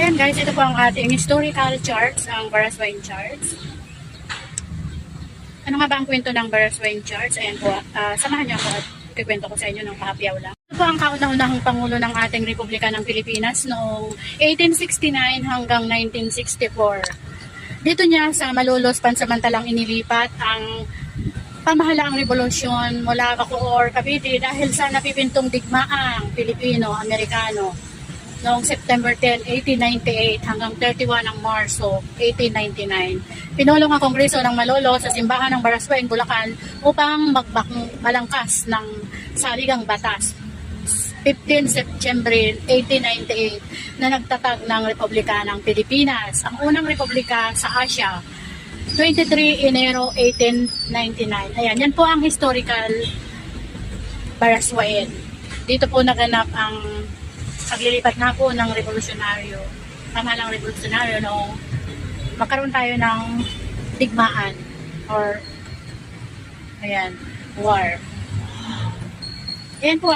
Ayan guys, ito po ang ating historical charts, ang Baraswain charts. Ano nga ba ang kwento ng Baraswain charts? Ayan po, samahan niyo ako at ikikwento ko sa inyo ng kahapyaw lang. Ito po ang kauna-unahang Pangulo ng ating Republika ng Pilipinas noong 1869 hanggang 1964. Dito niya sa Malolos pansamantalang inilipat ang pamahalaang revolusyon mula Bacoor, Cavite dahil sa napipintong digmaang Pilipino-Amerikano noong September 10, 1898 hanggang 31 ng Marso 1899. Pinulong ang Kongreso ng Malolos sa simbahan ng Baraswain, Bulacan upang malangkas ng saligang batas. 15 September 1898 na nagtatag ng Republika ng Pilipinas, ang unang republika sa Asia. 23 Enero 1899. Ayan, yan po ang historical Baraswain. Dito po naganap ang paglilipat na po ng revolusyonaryo, pamahalang revolusyonaryo nung magkaroon tayo ng digmaan or ayan, war. Ayan po